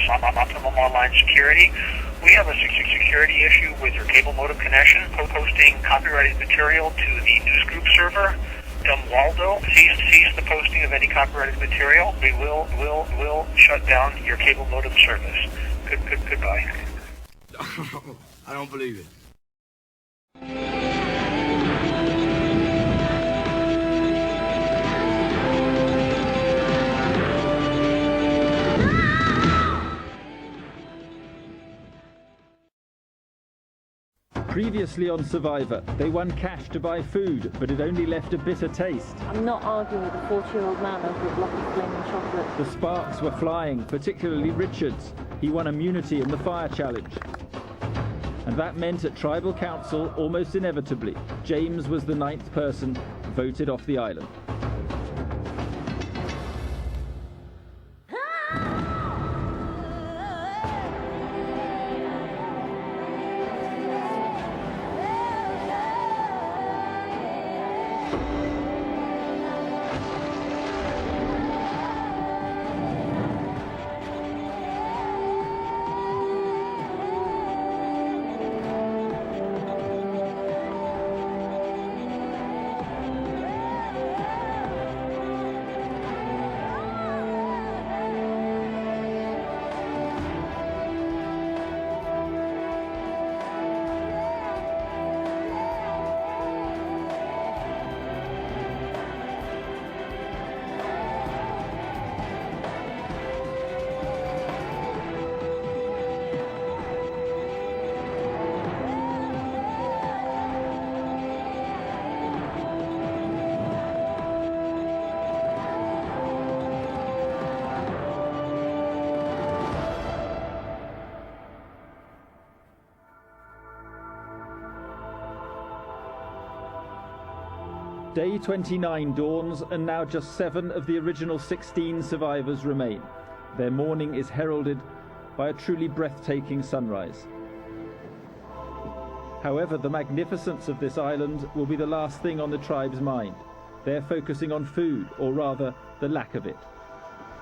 optimum online security. We have a security issue with your cable modem connection. Posting copyrighted material to the newsgroup server. Waldo, cease the posting of any copyrighted material. We will shut down your cable modem service. Goodbye. I don't believe it. Previously on Survivor, they won cash to buy food, but it only left a bitter taste. I'm not arguing with a 40-year-old man over a block of flaming chocolate. The sparks were flying, particularly Richard's. He won immunity in the fire challenge. And that meant at Tribal Council, almost inevitably, James was the 9th person voted off the island. Day 29 dawns, and now just 7 of the original 16 survivors remain. Their morning is heralded by a truly breathtaking sunrise. However, the magnificence of this island will be the last thing on the tribe's mind. They're focusing on food, or rather, the lack of it.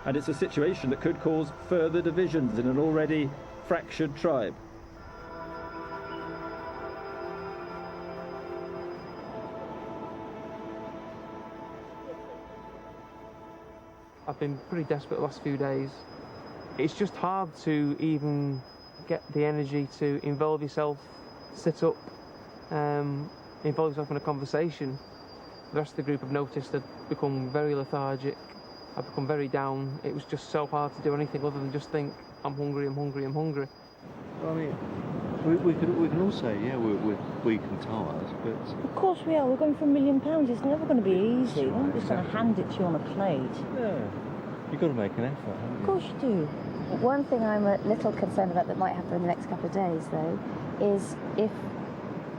And it's a situation that could cause further divisions in an already fractured tribe. I've been pretty desperate the last few days. It's just hard to even get the energy to involve yourself, sit up, involve yourself in a conversation. The rest of the group have noticed I've become very lethargic, I've become very down. It was just so hard to do anything other than just think, I'm hungry, I'm hungry, I'm hungry. I mean, we can all say, yeah, we're weak and tired, but... Of course we are. We're going for £1 million. It's never going to be easy. We're not just going to hand it to you on a plate. Yeah, you've got to make an effort, haven't you? Of course you do. One thing I'm a little concerned about that might happen in the next couple of days, though, is if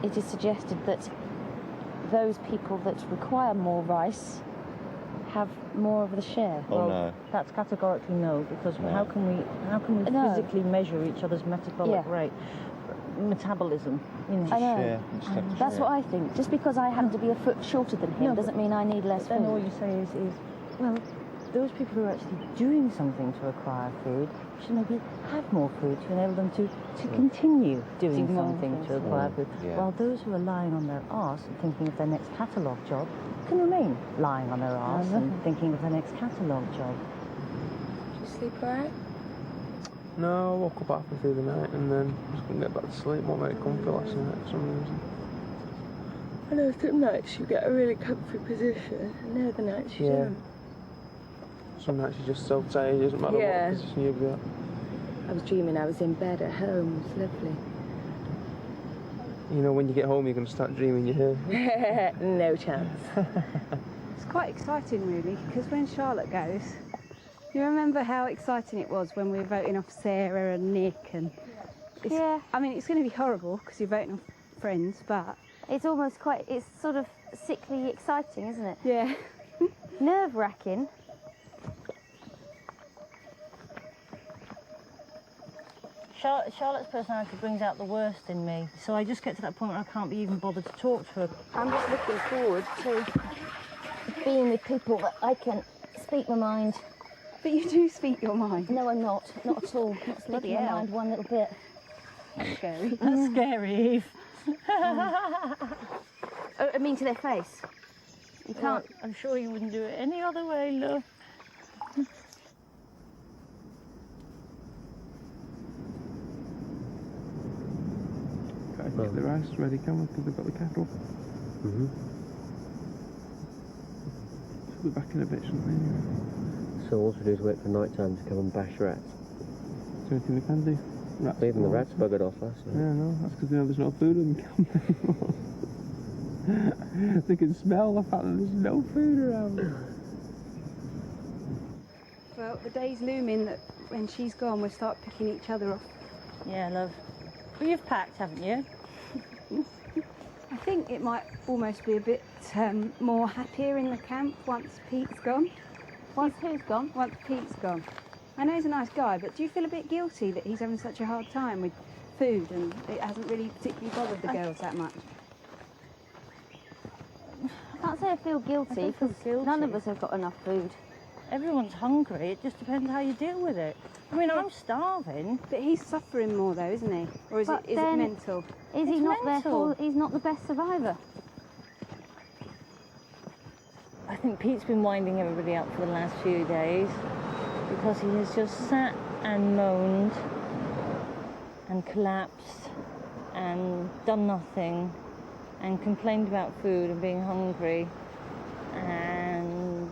it is suggested that those people that require more rice have more of the share. Oh, well, no. That's categorically no, because No. how can we No. physically measure each other's metabolic Yeah. rate? Metabolism, you know. I know. Share, you just have to That's share. what I think. Just because I happen to be a foot shorter than him No, doesn't mean I need less But then all food. you say is, well, those people who are actually doing something to acquire food should maybe have more food to enable them to continue doing Do more something things. to acquire food. Yeah. While those who are lying on their arse and thinking of their next catalogue job can remain lying on their arse and thinking of their next catalogue job. Do you sleep alright? No, I woke up halfway through the night and then just couldn't get back to sleep. Wasn't very comfy last night for some reason. I know some nights you get a really comfy position, and the other nights you don't. Some nights you're just so tired, it doesn't matter Yeah. what position you've got. I was dreaming I was in bed at home. It was lovely. You know, when you get home, you're going to start dreaming you're here. No chance. It's quite exciting, really, because when Charlotte goes, you remember how exciting it was when we were voting off Sarah and Nick, and Yeah. I mean, it's going to be horrible because you're voting off friends, but It's almost it's sort of sickly exciting, isn't it? yeah. Nerve-wracking. Charlotte's personality brings out the worst in me, so I just get to that point where I can't be even bothered to talk to her. I'm just looking forward to being with people that I can speak my mind But you do speak your mind. No, I'm not. Not at all. Not speaking my mind one little bit. That's scary. That's scary, Eve. I mean to their face. You can't. I'm sure you wouldn't do it any other way, love. Get the rice ready, can we? Because they've got the kettle. Should be back in a bit, shouldn't they? So all we do is wait for night time to come and bash rats. Is there anything we can do? Rats Even the rats buggered off last night. Yeah, no, that's because there's no food in the camp anymore. They can smell the fact that there's no food around. Well, the day's looming that when she's gone, we'll start picking each other off. Yeah, love. Well, you've packed, haven't you? I think it might almost be a bit more happier in the camp once Pete's gone. Once who's gone? Once Pete's gone. I know he's a nice guy, but do you feel a bit guilty that he's having such a hard time with food and it hasn't really particularly bothered the girls that much? I can't say I feel guilty because none of us have got enough food. Everyone's hungry. It just depends how you deal with it. I mean, I'm starving. But he's suffering more though, isn't he? Or is it mental? Is he not therefore he's not the best survivor? I think Pete's been winding everybody up for the last few days because he has just sat and moaned and collapsed and done nothing and complained about food and being hungry, and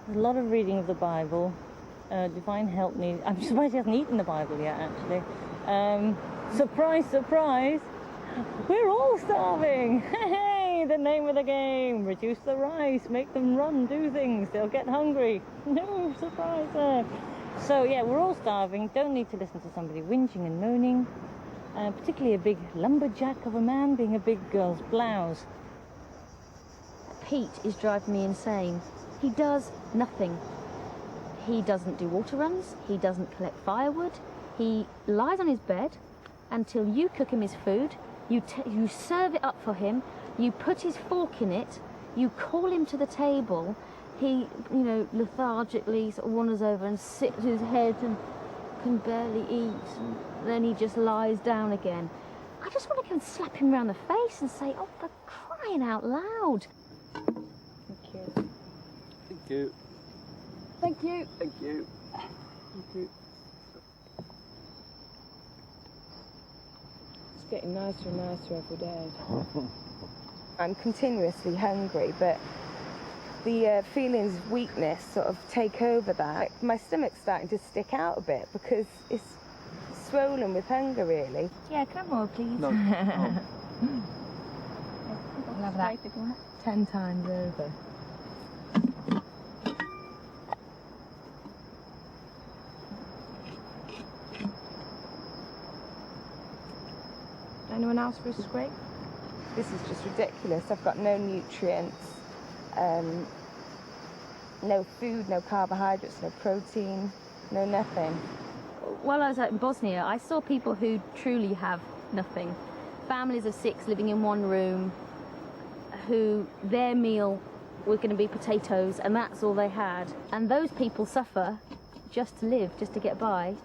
a lot of reading of the Bible. Divine help me. I'm surprised he hasn't eaten the Bible yet, actually. Surprise, surprise, we're all starving. Hey, the name of the game. Reduce the rice, make them run, do things. They'll get hungry. No, surprise there. So yeah, we're all starving. Don't need to listen to somebody whinging and moaning. Particularly a big lumberjack of a man being a big girl's blouse. Pete is driving me insane. He does nothing. He doesn't do water runs, he doesn't collect firewood, he lies on his bed until you cook him his food, you serve it up for him, you put his fork in it, you call him to the table, he, lethargically sort of wanders over and sits his head and can barely eat, and then he just lies down again. I just want to go and slap him round the face and say, oh, for crying out loud. Thank you. Thank you. Thank you. Thank you. Thank you. It's getting nicer and nicer every day. I'm continuously hungry, but the feelings of weakness sort of take over that. My stomach's starting to stick out a bit because it's swollen with hunger, really. Yeah, can I have more, please? No. I'll have that 10 times over. Anyone else for a scrape? This is just ridiculous. I've got no nutrients, no food, no carbohydrates, no protein, no nothing. While I was out in Bosnia, I saw people who truly have nothing. Families of 6 living in one room, who their meal was going to be potatoes and that's all they had. And those people suffer just to live, just to get by,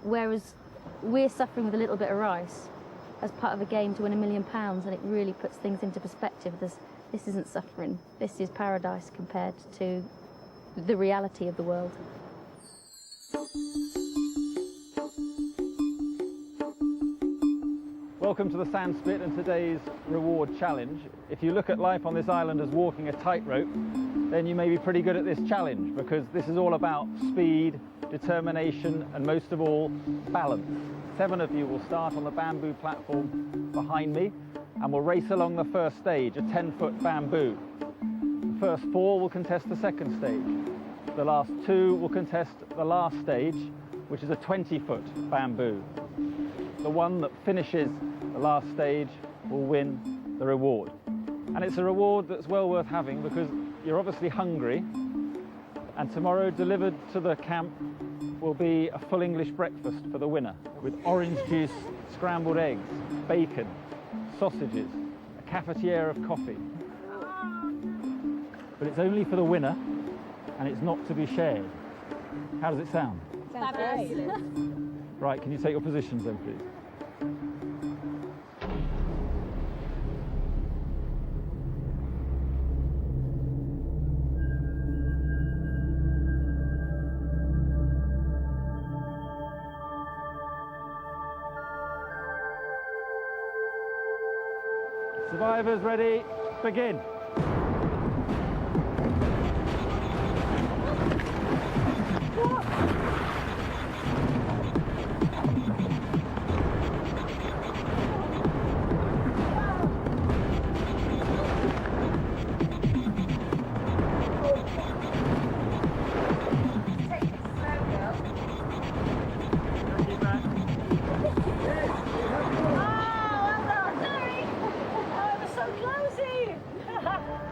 whereas we're suffering with a little bit of rice as part of a game to win £1 million, and it really puts things into perspective. This isn't suffering, this is paradise compared to the reality of the world. Welcome to the Sand Spit and today's reward challenge. If you look at life on this island as walking a tightrope, then you may be pretty good at this challenge, because this is all about speed, determination, and most of all, balance. 7 of you will start on the bamboo platform behind me and will race along the first stage, a 10-foot bamboo. The first 4 will contest the second stage. The last 2 will contest the last stage, which is a 20-foot bamboo. The one that finishes the last stage will win the reward. And it's a reward that's well worth having, because you're obviously hungry, and tomorrow delivered to the camp will be a full English breakfast for the winner, with orange juice, scrambled eggs, bacon, sausages, a cafetiere of coffee. But it's only for the winner, and it's not to be shared. How does it sound? Fabulous. Right, can you take your positions then, please? Survivors ready, begin.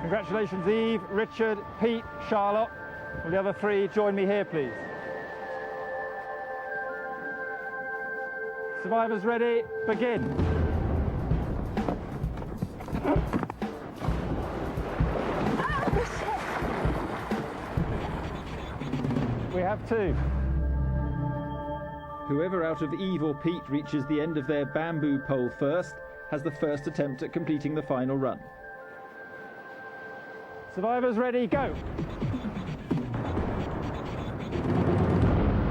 Congratulations, Eve, Richard, Pete, Charlotte. Will the other three join me here, please? Survivors ready, begin. We have two. Whoever out of Eve or Pete reaches the end of their bamboo pole first has the first attempt at completing the final run. Survivors ready, go!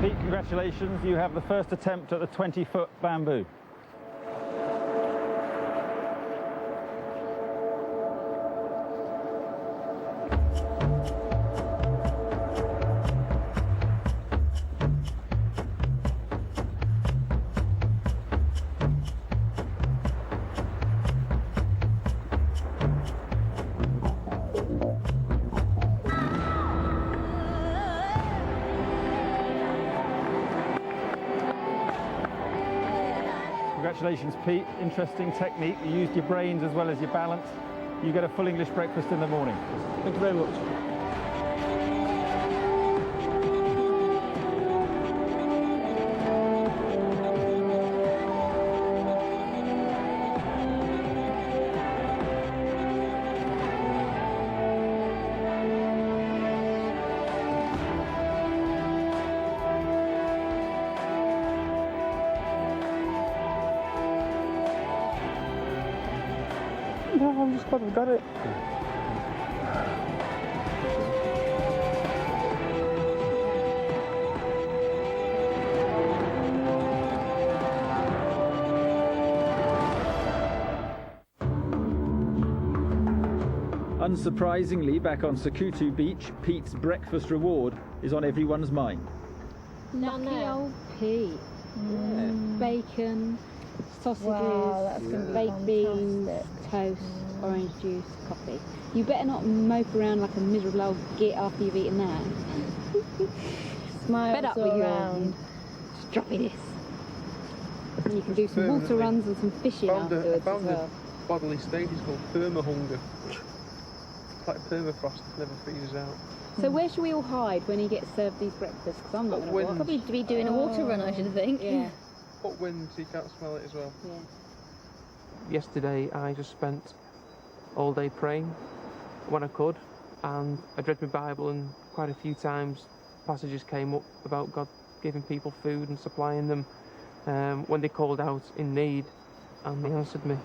Pete, congratulations, you have the first attempt at the 20-foot bamboo. Congratulations, Pete. Interesting technique. You used your brains as well as your balance. You get a full English breakfast in the morning. Thank you very much. No, I'm just glad we got it. Unsurprisingly, back on Sakutu Beach, Pete's breakfast reward is on everyone's mind. Lucky old Pete. Bacon, sausages, baked beans, toast, orange juice, coffee. You better not mope around like a miserable old git after you've eaten that. Smiles Fed up all with your round. stroppiness. And you can do some water runs and some fishing afterwards as well. Bodily state is called perma-hunger. It's like permafrost, never freezes out. So where should we all hide when he gets served these breakfasts? Because I'm not going to watch. Probably to be doing a water run, I should think. Yeah. Hot wind, so you can't smell it as well. Yeah. Yesterday I just spent all day praying when I could, and I read my Bible, and quite a few times passages came up about God giving people food and supplying them when they called out in need, and He answered me.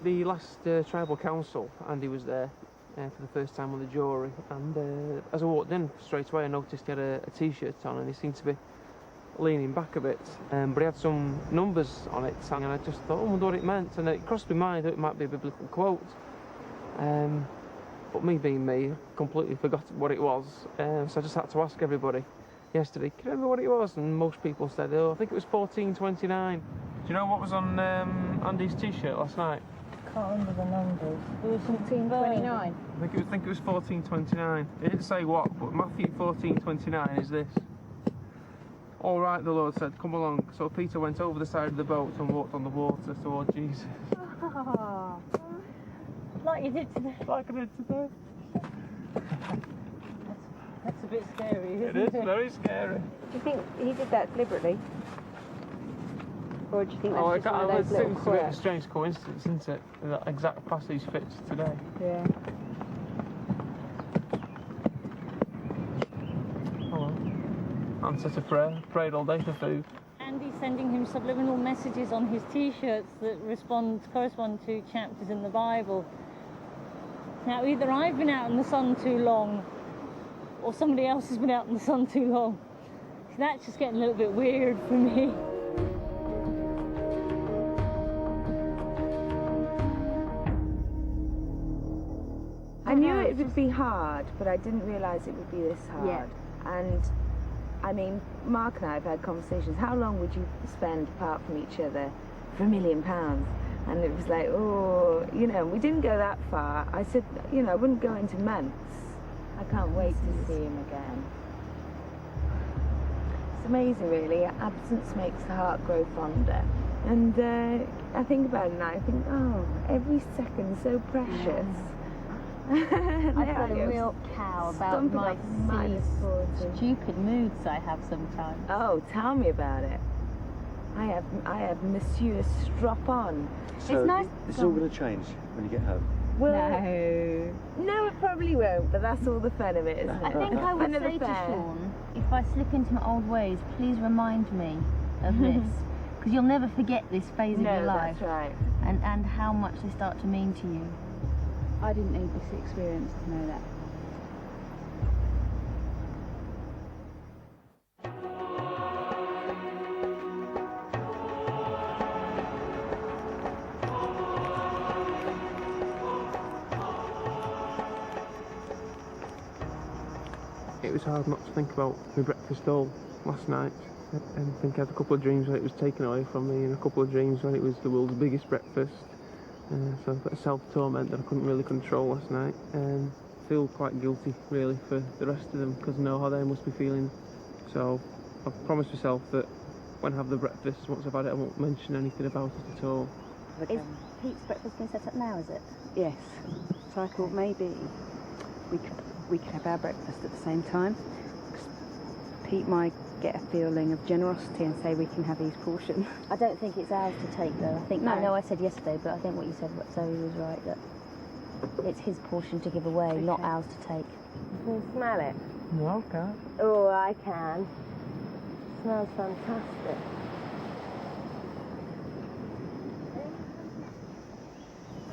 The last tribal council, Andy was there for the first time on the jury, and as I walked in straight away I noticed he had a t-shirt on, and he seemed to be leaning back a bit, but he had some numbers on it, and I just thought, I wonder what it meant, and it crossed my mind that it might be a biblical quote, but me being me, completely forgot what it was, so I just had to ask everybody yesterday, can you remember what it was? And most people said, oh, I think it was 1429. Do you know what was on Andy's t-shirt last night? Can't remember the numbers. It was 1429. I think it was 1429. It didn't say what, but Matthew 1429 is this. All right, the Lord said, come along. So Peter went over the side of the boat and walked on the water toward Jesus. Oh, like you did today. Like I did today. That's a bit scary, isn't It is very scary. Do you think he did that deliberately? Or do you think that's just one of it those little seems to be a quirks? strange coincidence, isn't it? That exact passage fits today. Yeah. Oh well. answer to prayer. Prayed all day for food. Andy's sending him subliminal messages on his T-shirts that correspond to chapters in the Bible. Now, either I've been out in the sun too long, or somebody else has been out in the sun too long. So that's just getting a little bit weird for me. I knew it would be hard, but I didn't realise it would be this hard. Yeah. And I mean, Mark and I have had conversations. How long would you spend apart from each other for £1 million? And it was like, oh, you know, we didn't go that far. I said, you know, I wouldn't go into months. I can't wait to see him again. It's amazing, really. Absence makes the heart grow fonder. And I think about it now, I think, oh, every second so precious. I've got a real cow about my stupid moods I have sometimes. Oh, tell me about it. I have Monsieur Strop on. So it's nice. This is all going to change when you get home. Well, no, it probably won't. But that's all the fun of it, isn't it? I think I would say to Sean, if I slip into my old ways, please remind me of this, because you'll never forget this phase of your life. That's right. And how much they start to mean to you. I didn't need this experience to know that. It was hard not to think about my breakfast all last night. And I think I had a couple of dreams when it was taken away from me, and a couple of dreams when it was the world's biggest breakfast. So I've got a self-torment that I couldn't really control last night, and feel quite guilty really for the rest of them, because I know how they must be feeling. So I've promised myself that when I have the breakfast, once I've had it, I won't mention anything about it at all. Is Pete's breakfast being set up now, is it? Yes. So I thought maybe we could have our breakfast at the same time. Pete might get a feeling of generosity and say we can have his portion. I don't think it's ours to take, though. I think, No. I know I said yesterday, but I think what you said, Zoe, was right, that it's his portion to give away, not ours to take. Can you smell it? No, I can't. Oh, I can. Smells fantastic.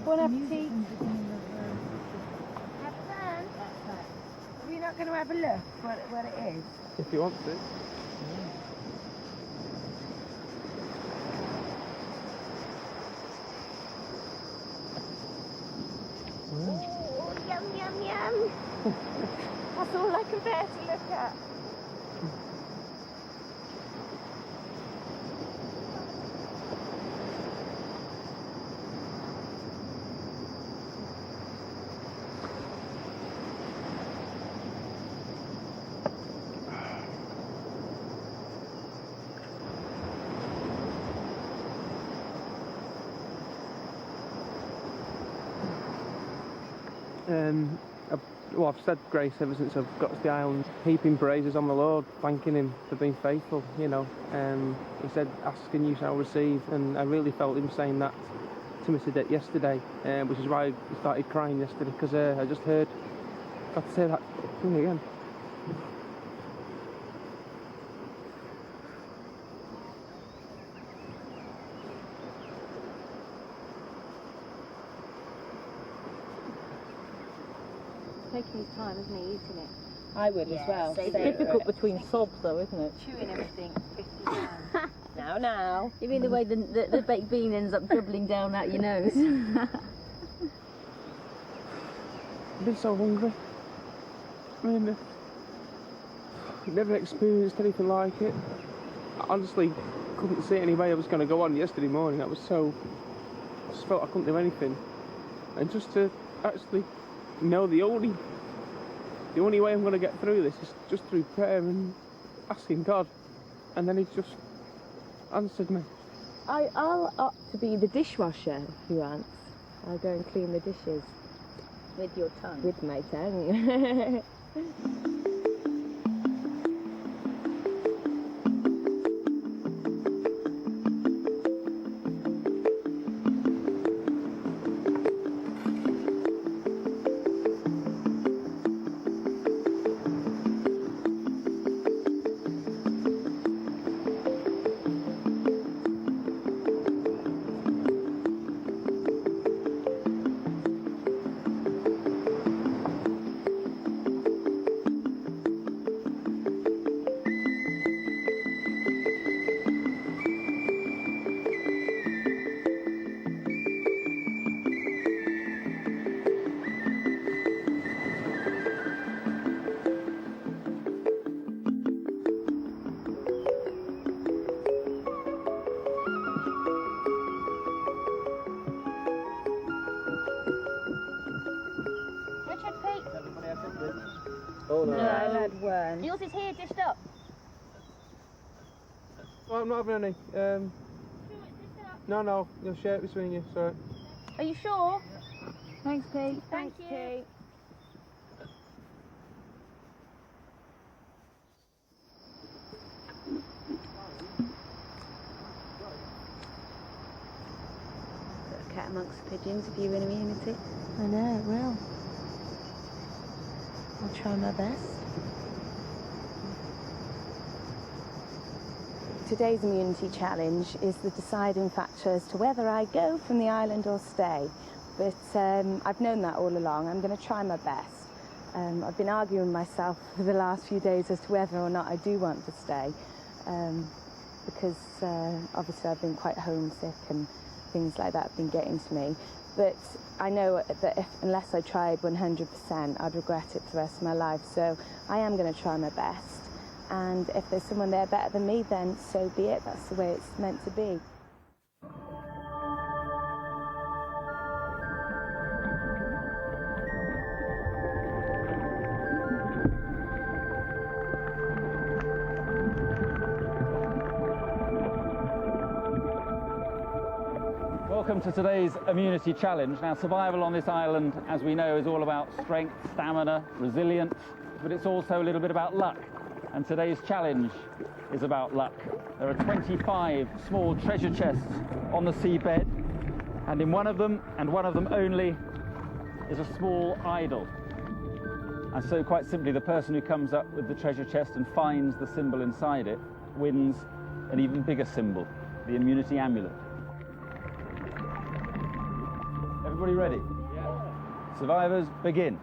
Bon appetit. Have fun. Are you not going to have a look what it is? If you want to. Oh, yum, yum, yum. That's all I can bear to look at. I've said grace ever since I've got to the island, heaping praises on the Lord, thanking him for being faithful, you know. He said, ask and you shall receive, and I really felt him saying that to me yesterday, which is why I started crying yesterday, because I just heard God say that to me again. Taking his time, isn't he, eating it? I would as well. It's difficult between sobs, though, isn't it? Chewing everything 50 times. Now. You mean the way the baked bean ends up dribbling down out your nose? I've been so hungry. I mean, I've never experienced anything like it. I honestly couldn't see any way I was going to go on yesterday morning. I just felt I couldn't do anything. And just to actually know the only way I'm going to get through this is just through prayer and asking God. And then he just answered me. I'll opt to be the dishwasher if you want. I'll go and clean the dishes. With your tongue? With my tongue. Oh no. No, I've had one. Yours is here, dished up. Oh, I'm not having any. No, you'll share it between you, sorry. Are you sure? Thanks, Pete. Thank you. Pete. A cat amongst the pigeons if you win immunity. I know, it will. I'll try my best. Today's immunity challenge is the deciding factor as to whether I go from the island or stay. But I've known that all along. I'm going to try my best. I've been arguing with myself for the last few days as to whether or not I do want to stay. Because obviously I've been quite homesick and things like that have been getting to me. But I know that unless I tried 100%, I'd regret it for the rest of my life. So I am going to try my best. And if there's someone there better than me, then so be it. That's the way it's meant to be. Welcome to today's immunity challenge. Now, survival on this island, as we know, is all about strength, stamina, resilience, but it's also a little bit about luck. And today's challenge is about luck. There are 25 small treasure chests on the seabed, and in one of them, and one of them only, is a small idol. And so quite simply, the person who comes up with the treasure chest and finds the symbol inside it wins an even bigger symbol, the immunity amulet. Everybody ready? Yeah. Survivors, begin.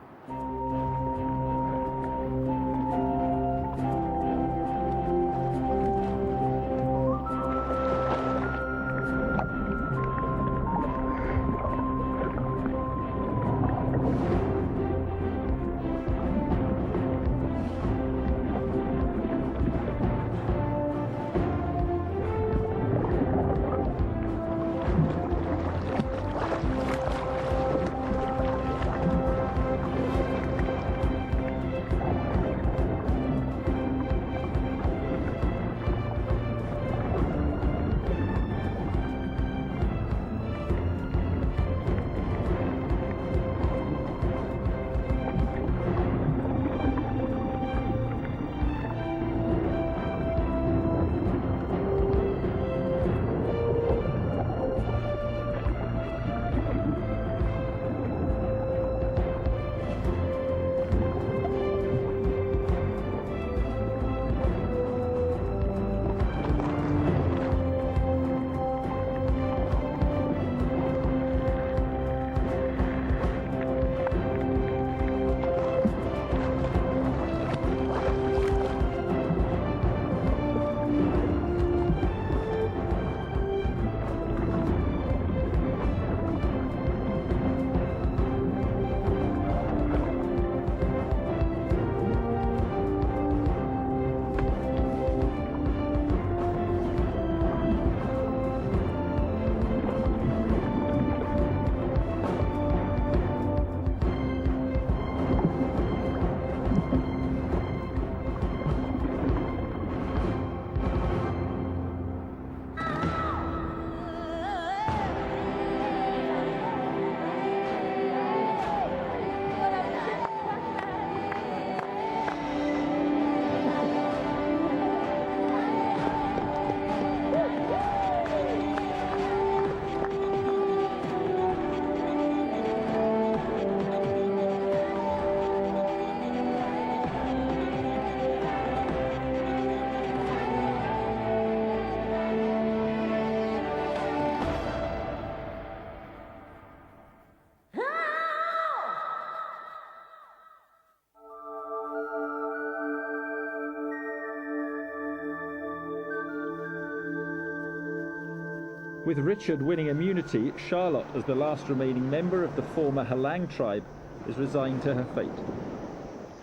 With Richard winning immunity, Charlotte, as the last remaining member of the former Halang tribe, is resigned to her fate.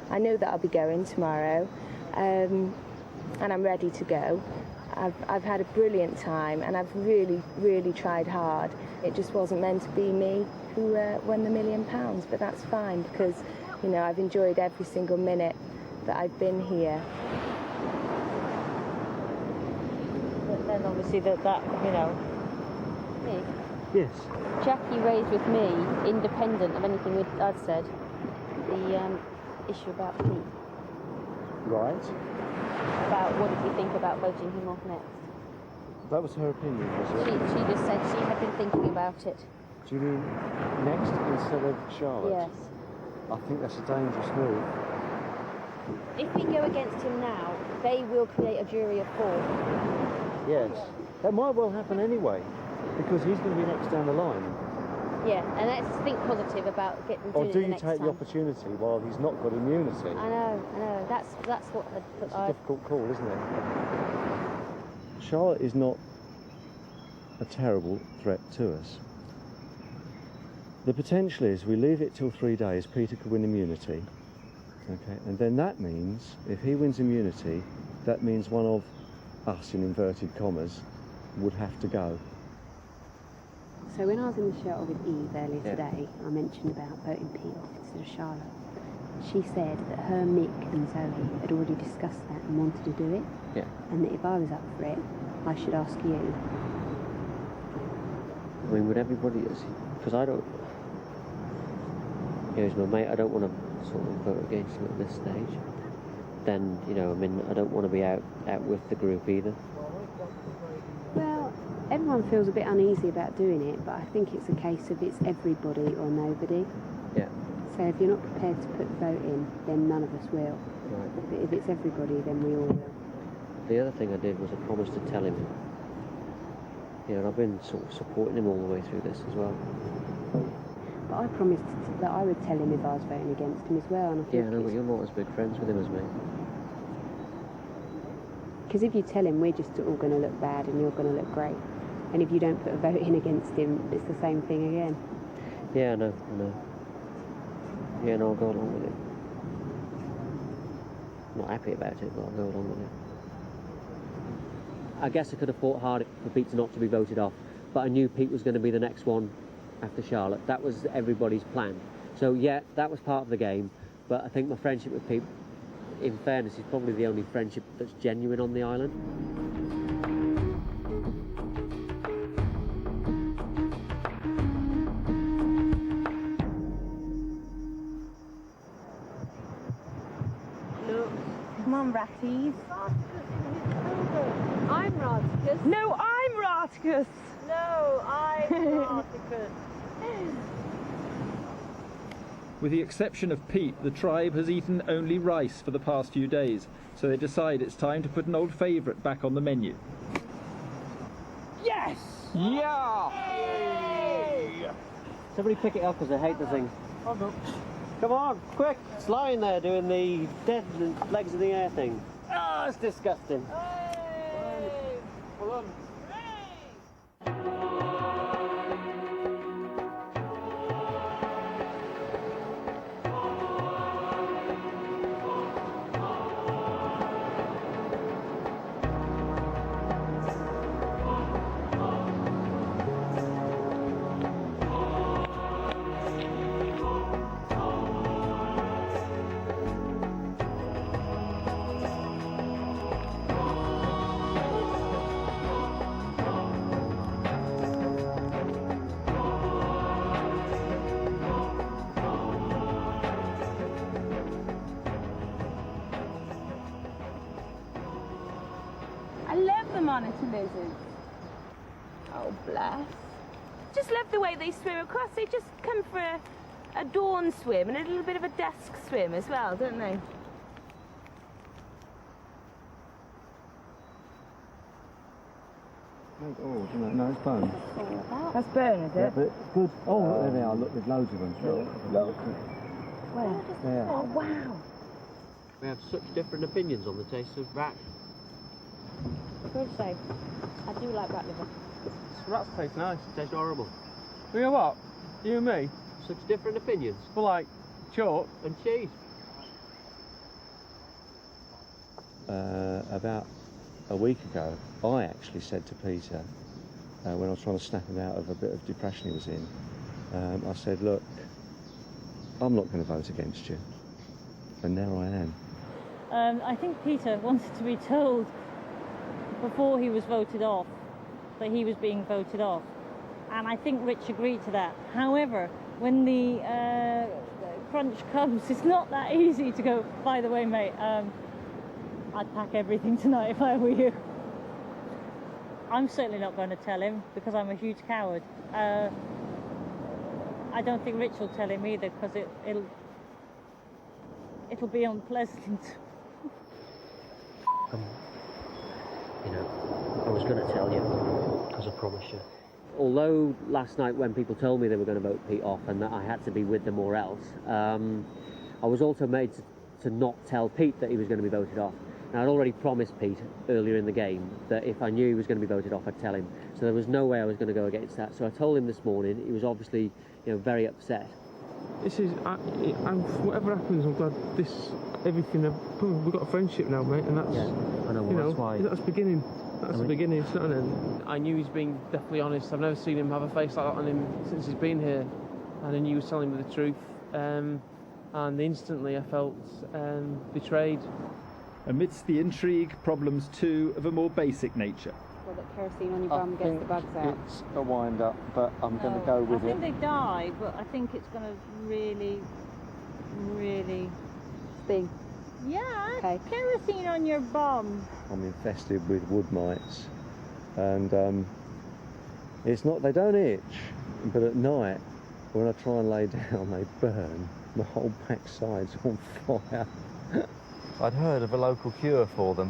I know that I'll be going tomorrow, and I'm ready to go. I've had a brilliant time, and I've really tried hard. It just wasn't meant to be me who won the £1 million, but that's fine because, you know, I've enjoyed every single minute that I've been here. But then obviously that you know. Me? Yes. Jackie raised with me, independent of anything I'd said, the issue about Pete. Right. About what did we think about voting him off next. That was her opinion, was it? She just said she had been thinking about it. Do you mean next instead of Charlotte? Yes. I think that's a dangerous move. If we go against him now, they will create a jury of 4. Yes. That might well happen anyway, because he's going to be next down the line. Yeah, and let's think positive about getting Or doing do it the you next take time. the opportunity while he's not got immunity? I know. That's what It's a difficult call, isn't it? Charlotte is not a terrible threat to us. The potential is we leave it till 3 days, Peter could win immunity. Okay, and then that means, if he wins immunity, that means one of us, in inverted commas, would have to go. So when I was in the shuttle with Eve earlier today, I mentioned about voting Pete off instead of Charlotte. She said that her, Mick and Zoe had already discussed that and wanted to do it. Yeah. And that if I was up for it, I should ask you. I mean, would everybody, because I don't, you know, as my mate, I don't want to sort of vote against him at this stage. Then, you know, I mean, I don't want to be out with the group either. Well, everyone feels a bit uneasy about doing it, but I think it's a case of it's everybody or nobody. Yeah. So if you're not prepared to put the vote in, then none of us will. Right. But if it's everybody, then we all will. The other thing I did was I promised to tell him. You know, and I've been sort of supporting him all the way through this as well. But I promised that I would tell him if I was voting against him as well. And I think Yeah, no, but you're not as big friends with him as me. because if you tell him we're just all going to look bad and you're going to look great, and if you don't put a vote in against him, it's the same thing again. Yeah, I know. Yeah, no, I'll go along with it. I'm not happy about it, but I'll go along with it. I guess I could have fought hard for Pete not to be voted off, but I knew Pete was going to be the next one after Charlotte. That was everybody's plan. So yeah, that was part of the game, but I think my friendship with Pete, in fairness, is probably the only friendship that's genuine on the island. Come on, ratties. I'm Rotticus. No, I'm Rotticus. No, I'm Rotticus. With the exception of Pete, the tribe has eaten only rice for the past few days, so they decide it's time to put an old favourite back on the menu. Yes! Yeah! Somebody pick it up because I hate the thing. I'll go. Come on, quick! It's lying there doing the dead legs in the air thing. Ah, it's disgusting. Well done. I love the monitor lizards. Oh, bless. Just love the way they swim across. They just come for a dawn swim and a little bit of a dusk swim as well, don't they? Oh, no, it's bone. That's bone, is Yeah, it? but good. Oh, there they are. Look, there's loads of them. Where? Yeah. Oh, wow. We have such different opinions on the taste of rat. Good to say. I do like rat liver. Rats taste nice. Tastes horrible. You know what? You and me, Such different opinions. for like chalk. And cheese. About a week ago, I actually said to Peter, when I was trying to snap him out of a bit of depression he was in, I said, look, I'm not going to vote against you. And there I am. I think Peter wanted to be told before he was voted off that he was being voted off, and I think Rich agreed to that. However, when the crunch comes, it's not that easy to go, by the way, mate, I'd pack everything tonight if I were you. I'm certainly not going to tell him because I'm a huge coward. I don't think Rich will tell him either because it'll be unpleasant. You know, I was going to tell you, because I promised you. Although last night when people told me they were going to vote Pete off and that I had to be with them or else, I was also made to not tell Pete that he was going to be voted off. And I'd already promised Pete earlier in the game that if I knew he was going to be voted off, I'd tell him. So there was no way I was going to go against that. So I told him this morning. He was obviously, you know, very upset. This is, whatever happens, I'm glad we've got a friendship now, mate, and that's, yeah, I know, well, that's why. That's beginning. That's the beginning, it's not an end. I knew he's being definitely honest. I've never seen him have a face like that on him since he's been here, and I knew he was telling me the truth. And instantly I felt betrayed. Amidst the intrigue, problems too of a more basic nature. Well, that kerosene on your bum gets the bugs out. It's a wind-up, but I'm going to go with I think they die, but I think it's going to really, really sting. Yeah, okay. Kerosene on your bum. I'm infested with wood mites, and it's not, they don't itch, but at night when I try and lay down they burn. The whole backside's on fire. I'd heard of a local cure for them,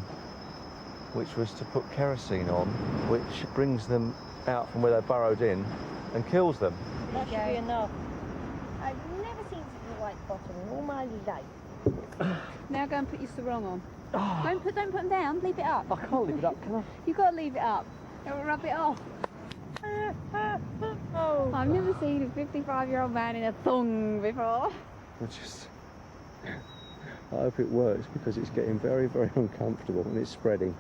which was to put kerosene on, which brings them out from where they're burrowed in and kills them. That should be enough. I've never seen such a white bottom in all my life. Now go and put your sarong on. Don't put them down, leave it up. I can't leave it up, can I? You've got to leave it up. It will rub it off. Oh, I've never seen a 55-year-old man in a thong before. I hope it works because it's getting very, very uncomfortable and it's spreading.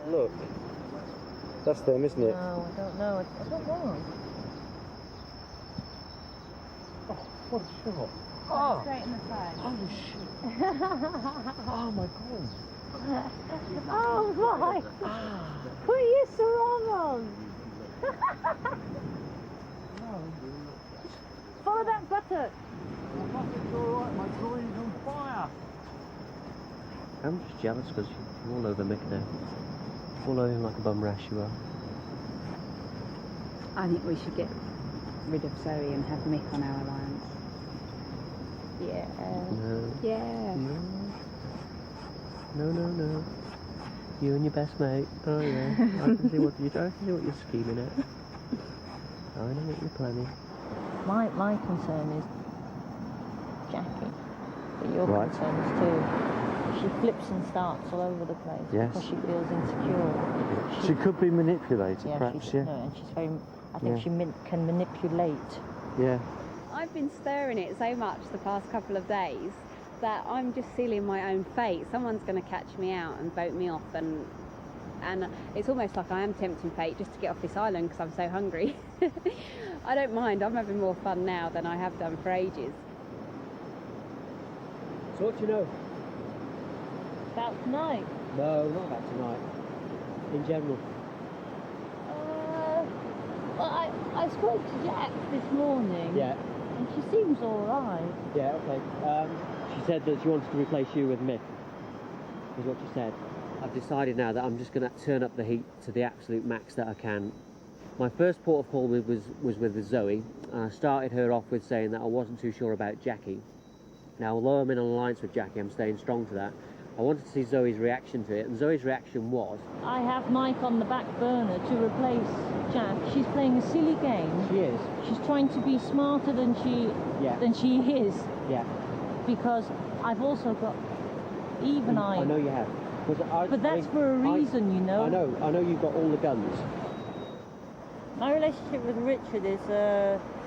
Look, that's them, isn't it? no, I don't know. I don't know. Oh, what a shot. Oh. Straight in the face. Holy shit. Oh my God. Oh my! Put your sarong on. Follow that buttock. It's alright, my groin's on fire. I'm just jealous because you're all over Mick now. All over him like a bum rash you are. I think we should get rid of Zoe and have Mick on our alliance. Yeah. No. Yeah. No. You and your best mate. Oh yeah. I can see what you're scheming at. I know what you're planning. My concern is Jackie, but your Right. concern is too. She flips and starts all over the place Yes. because she feels insecure. She could be manipulated, Yeah, perhaps, no, yeah. and she's very. I think Yeah. she can manipulate. Yeah. I've been stirring it so much the past couple of days that I'm just sealing my own fate. Someone's going to catch me out and vote me off, and it's almost like I am tempting fate just to get off this island because I'm so hungry. I don't mind. I'm having more fun now than I have done for ages. So what do you know? About tonight. No, not about tonight. In general. Well, I spoke to Jack this morning. Yeah. And she seems all right. Yeah, okay. She said that she wanted to replace you with Mick, is what she said. I've decided now that I'm just going to turn up the heat to the absolute max that I can. My first port of call was with Zoe, and I started her off with saying that I wasn't too sure about Jackie. Now, although I'm in an alliance with Jackie, I'm staying strong to that. I wanted to see Zoe's reaction to it, and Zoe's reaction was... I have Mike on the back burner to replace Jack. She's playing a silly game. She is. She's trying to be smarter than she is. Yeah. Because I've also got Eve and I know you have. But that's for a reason, you know. I know you've got all the guns. My relationship with Richard is,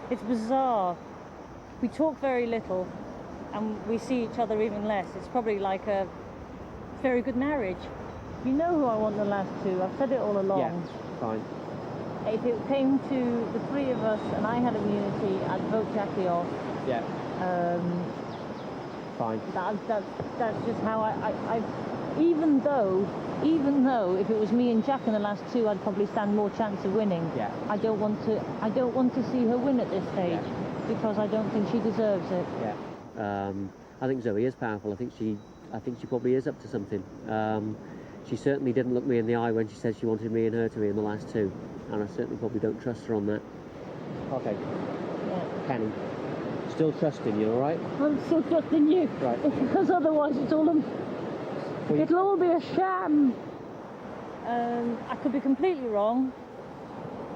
it's bizarre. We talk very little, and we see each other even less. It's probably like a very good marriage. You know who I want the last two. I've said it all along. Yeah, fine. If it came to the three of us and I had immunity, I'd vote Jackie off. Yeah. fine. That's just how I even though if it was me and Jack in the last two, I'd probably stand more chance of winning. Yeah. I don't want to see her win at this stage because I don't think she deserves it. Yeah. I think Zoe is powerful. I think she probably is up to something. She certainly didn't look me in the eye when she said she wanted me and her to be in the last two, and I certainly probably don't trust her on that. Okay. Yeah. Kenny, still trusting you, all right? I'm still trusting you. Right. Because otherwise it'll all be a sham. I could be completely wrong,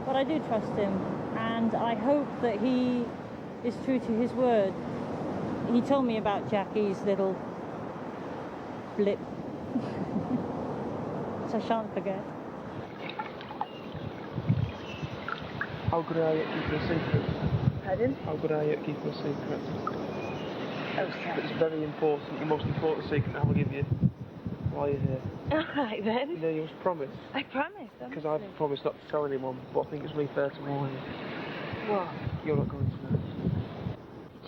but I do trust him, and I hope that he is true to his word. He told me about Jackie's little blip. I shan't forget. How good are you at keeping a secret? Pardon? How good are you at keeping a secret? Okay. It's very important, the most important secret I will give you while you're here. Alright then. You know, you must promise. I promise. Because I've promised not to tell anyone, but I think it's really fair to warn you. What? You're not going to know.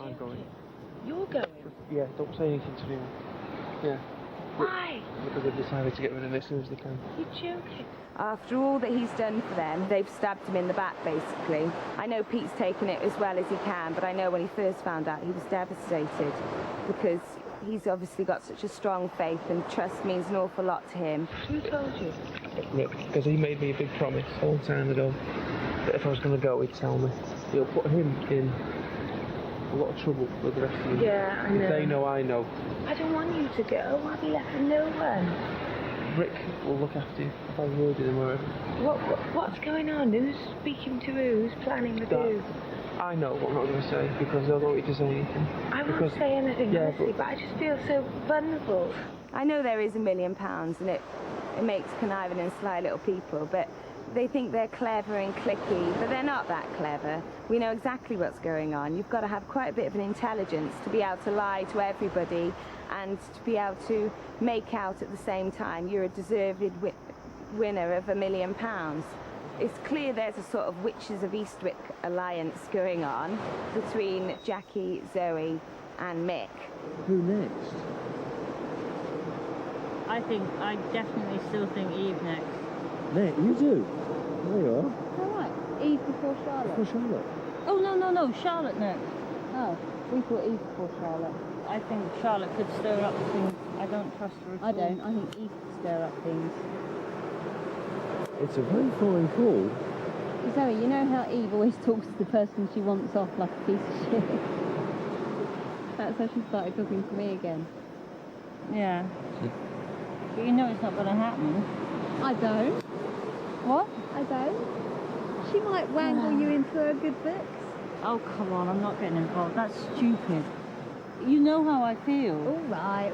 I'm going. You're going? Yeah, don't say anything to anyone. Yeah. Why? Because they've decided to get rid of it as soon as they can. You're joking. After all that he's done for them, they've stabbed him in the back, basically. I know Pete's taken it as well as he can, but I know when he first found out, he was devastated because he's obviously got such a strong faith and trust means an awful lot to him. Who told you? Rick, because he made me a big promise a long time ago that if I was going to go, he'd tell me. It'll put him in a lot of trouble with the rest of you. Yeah, I know. If they know I know. I don't want you to go. I'll be left with no one. Rick will look after you if I worded him wherever. What's going on? Who's speaking to who? Who's planning with who? I know what I'm not going to say because I don't want you to say anything. I won't say anything, honestly, but I just feel so vulnerable. I know there is £1 million and it makes conniving and sly little people, but they think they're clever and clicky, but they're not that clever. We know exactly what's going on. You've got to have quite a bit of an intelligence to be able to lie to everybody and to be able to make out at the same time you're a deserved winner of £1 million. It's clear there's a sort of Witches of Eastwick alliance going on between Jackie, Zoe and Mick. Who next? I definitely still think Eve next. Nick, you do? There you are. All right. Eve before Charlotte. Before Charlotte. Oh, no, Charlotte next. Oh, we thought Eve before Charlotte. I think Charlotte could stir up things. I don't trust her at all. I don't. I think Eve could stir up things. It's a very fine call. Zoe, you know how Eve always talks to the person she wants off like a piece of shit? That's how she started talking to me again. Yeah. But you know it's not going to happen. I don't. What? I don't. She might wangle you into her good books. Oh, come on, I'm not getting involved. That's stupid. You know how I feel. All right.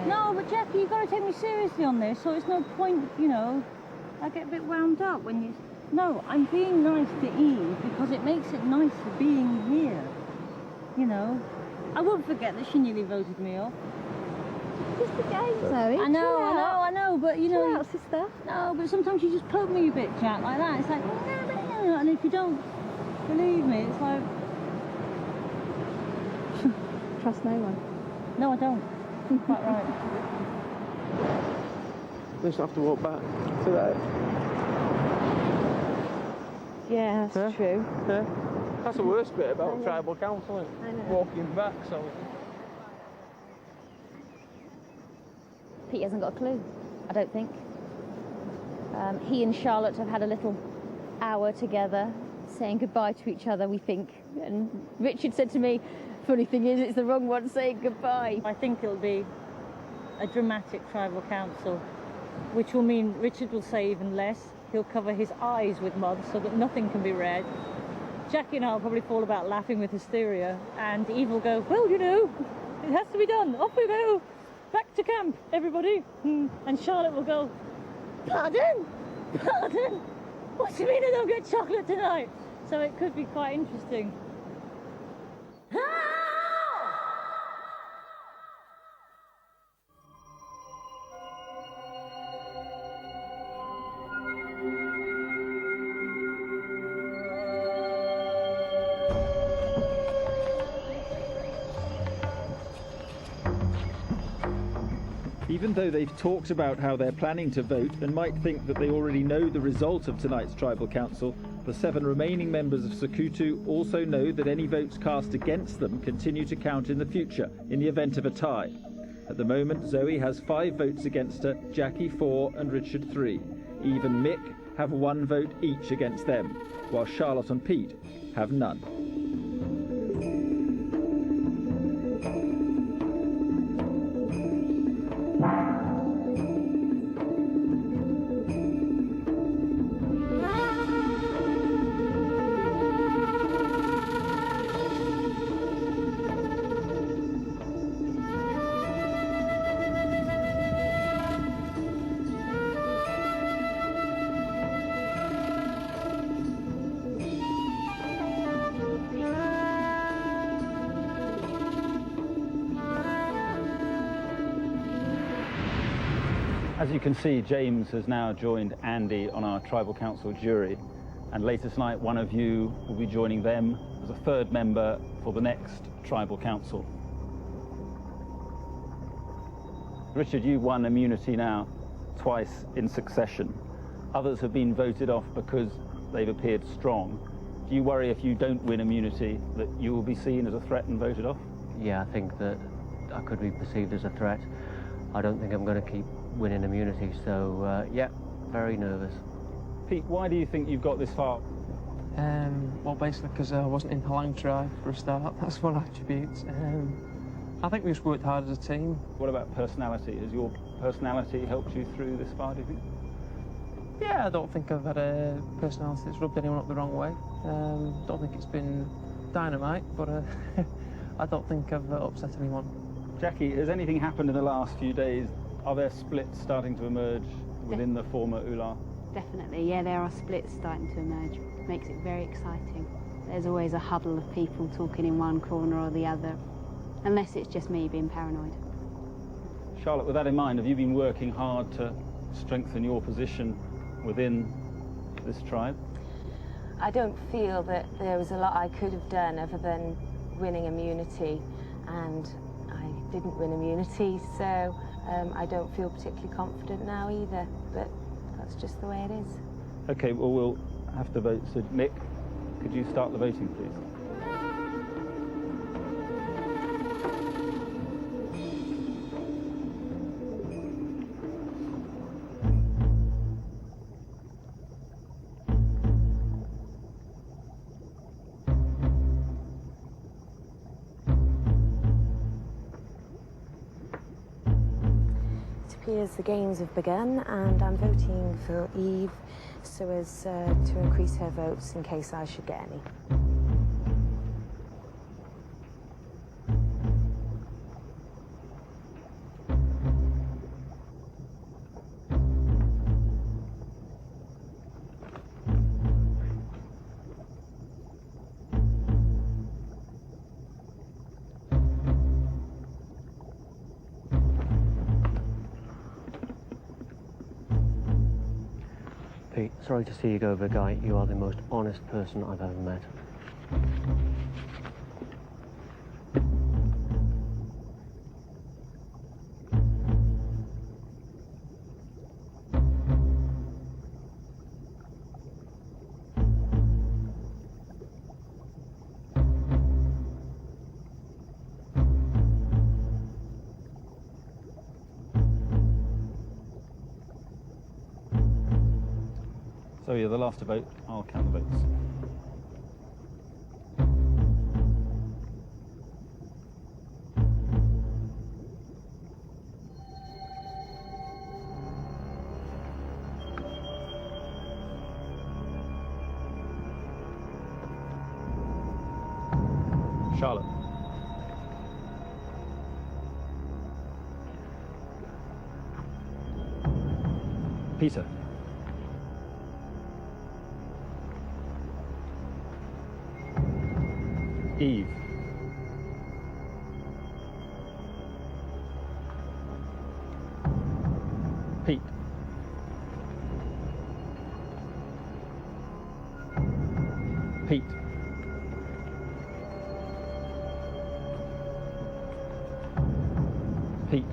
No, but Jackie, you've got to take me seriously on this, so it's no point, you know. I get a bit wound up when you... No, I'm being nice to Eve because it makes it nicer being here. You know? I won't forget that she nearly voted me off. Just a game, Zoe. I know, but you know... Chill out, sister. No, but sometimes you just poke me a bit, Jack, like that. It's like... And if you don't believe me, it's like... Trust no one. No, I don't. Quite right. We just have to walk back today. Yeah, that's true. Yeah. That's the worst bit about tribal council, isn't it? I know. Walking back, so... Pete hasn't got a clue, I don't think. He and Charlotte have had a little hour together, saying goodbye to each other, we think. And Richard said to me, funny thing is, it's the wrong one saying goodbye. I think it'll be a dramatic tribal council, which will mean Richard will say even less. He'll cover his eyes with mud so that nothing can be read. Jackie and I will probably fall about laughing with hysteria, and Eve will go, well, you know, it has to be done. Off we go. Back to camp, everybody. And Charlotte will go, pardon? Pardon? What do you mean I don't get chocolate tonight? So it could be quite interesting. Even though they've talked about how they're planning to vote and might think that they already know the result of tonight's tribal council, the 7 remaining members of Sakutu also know that any votes cast against them continue to count in the future, in the event of a tie. At the moment, Zoe has 5 votes against her, Jackie 4 and Richard 3. Eve and Mick have 1 vote each against them, while Charlotte and Pete have none. As you can see, James has now joined Andy on our Tribal Council jury, and later tonight one of you will be joining them as a 3rd member for the next Tribal Council. Richard, you won immunity now twice in succession. Others have been voted off because they've appeared strong. Do you worry if you don't win immunity that you will be seen as a threat and voted off? Yeah, I think that I could be perceived as a threat. I don't think I'm going to keep winning immunity, so yeah, very nervous. Pete, why do you think you've got this far? Well, basically because I wasn't in the long try for a start. That's what I attribute. I think we just worked hard as a team. What about personality? Has your personality helped you through this far, do you think? Yeah, I don't think I've had a personality that's rubbed anyone up the wrong way. Don't think it's been dynamite, but I don't think I've upset anyone. Jackie, has anything happened in the last few days? Are there splits starting to emerge within the former Ular? Definitely, yeah, there are splits starting to emerge. Makes it very exciting. There's always a huddle of people talking in one corner or the other, unless it's just me being paranoid. Charlotte, with that in mind, have you been working hard to strengthen your position within this tribe? I don't feel that there was a lot I could have done other than winning immunity, and I didn't win immunity, so I don't feel particularly confident now either, but that's just the way it is. Okay, well, we'll have to vote. So, Mick, could you start the voting, please? The games have begun, and I'm voting for Eve so as to increase her votes in case I should get any. Pete, sorry to see you go, but Guy, you are the most honest person I've ever met. So you're the last to vote. I'll count the votes. Charlotte. Peter. Eve. Pete. Pete. Pete.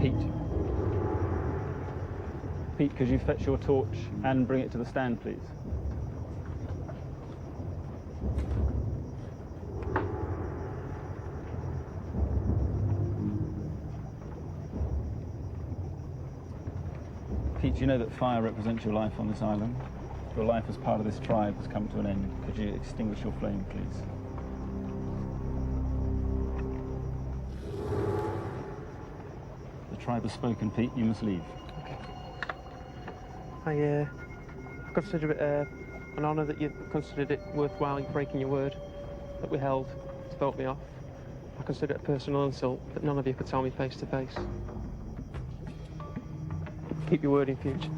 Pete. Pete, could you fetch your torch and bring it to the stand, please? Pete, you know that fire represents your life on this island? Your life as part of this tribe has come to an end. Could you extinguish your flame, please? The tribe has spoken, Pete. You must leave. I consider it an honour that you considered it worthwhile breaking your word that we held to vote me off. I consider it a personal insult that none of you could tell me face to face. Keep your word in future.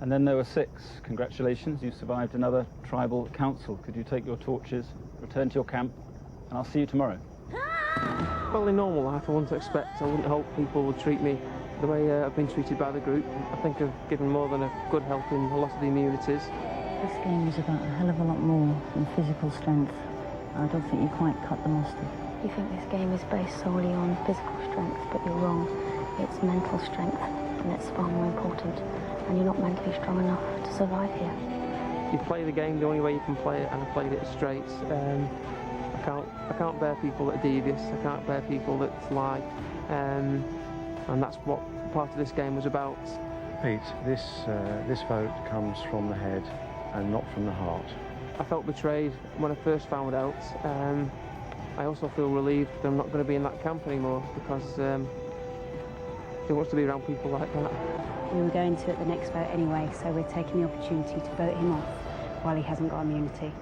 And then there were 6. Congratulations, you survived another tribal council. Could you take your torches, return to your camp, and I'll see you tomorrow. Well, in normal life, I wouldn't expect, I wouldn't hope people would treat me the way I've been treated by the group. I think I've given more than a good help in a lot of the immunities. This game is about a hell of a lot more than physical strength. I don't think you quite cut the mustard. You think this game is based solely on physical strength, but you're wrong. It's mental strength, and it's far more important. And you're not mentally strong enough to survive here. You play the game the only way you can play it, and I played it straight. I can't bear people that are devious. I can't bear people that lie, and that's what part of this game was about. Pete, this vote comes from the head and not from the heart. I felt betrayed when I first found out. I also feel relieved that I'm not going to be in that camp anymore, because who wants to be around people like that? We were going to at the next vote anyway, so we're taking the opportunity to vote him off while he hasn't got immunity.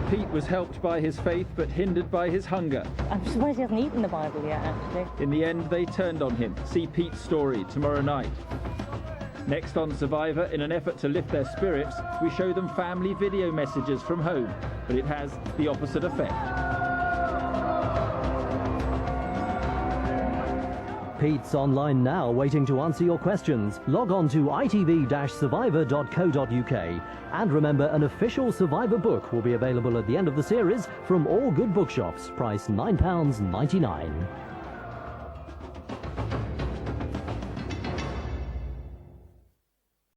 Pete was helped by his faith, but hindered by his hunger. I'm surprised he hasn't eaten the Bible yet, actually. In the end, they turned on him. See Pete's story tomorrow night. Next on Survivor, in an effort to lift their spirits, we show them family video messages from home, but it has the opposite effect. Pete's online now, waiting to answer your questions. Log on to itv-survivor.co.uk. And remember, an official Survivor book will be available at the end of the series from all good bookshops, priced £9.99.